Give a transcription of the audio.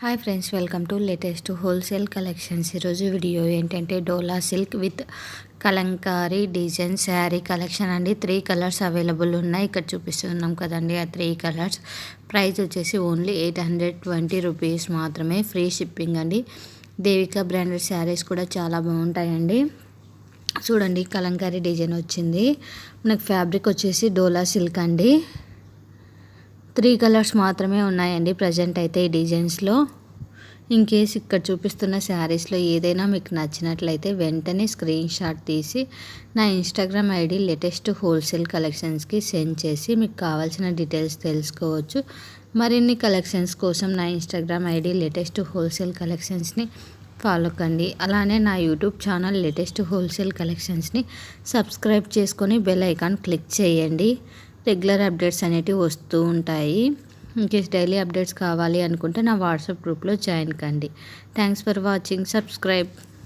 Hi friends, welcome to latest wholesale collections. ఈరోజు video ఏంటంటే dola silk with Kalamkari design sari collection అండి. 3 colours available ఉన్నాయి. ఇక్కడ చూపిస్తున్నాం కదండి, ఆ 3 కలర్స్. ప్రైస్ వచ్చేసి ఓన్లీ 820 రూపీస్ మాత్రమే. ఫ్రీ షిప్పింగ్ అండి. దేవిక బ్రాండెడ్ శారీస్ కూడా చాలా బాగుంటాయండి. చూడండి, కలంకారీ డిజైన్ వచ్చింది. మనకు ఫ్యాబ్రిక్ వచ్చేసి డోలా సిల్క్ అండి. 3 కలర్స్ మాత్రమే ఉన్నాయండి ప్రజెంట్ అయితే ఈ డిజైన్స్లో. ఇన్ కేస్ ఇక్కడ చూపిస్తున్న శారీస్లో ఏదైనా మీకు నచ్చినట్లయితే వెంటనే స్క్రీన్ షాట్ తీసి నా ఇన్స్టాగ్రామ్ ఐడి లేటెస్ట్ హోల్సేల్ కలెక్షన్స్కి సెండ్ చేసి మీకు కావాల్సిన డీటెయిల్స్ తెలుసుకోవచ్చు. మరిన్ని కలెక్షన్స్ కోసం నా ఇన్స్టాగ్రామ్ ఐడి లేటెస్ట్ హోల్సేల్ కలెక్షన్స్ని ఫాలో కండి. అలానే నా యూట్యూబ్ ఛానల్ లేటెస్ట్ హోల్సేల్ కలెక్షన్స్ని సబ్స్క్రైబ్ చేసుకొని బెల్ ఐకాన్ క్లిక్ చేయండి. రెగ్యులర్ అప్డేట్స్ అనేటివి వస్తూ ఉంటాయి. ఇంకేస్ డైలీ అప్డేట్స్ కావాలి అనుకుంటే నా వాట్సాప్ గ్రూప్లో జాయిన్ కండి. Thanks for watching. సబ్స్క్రైబ్.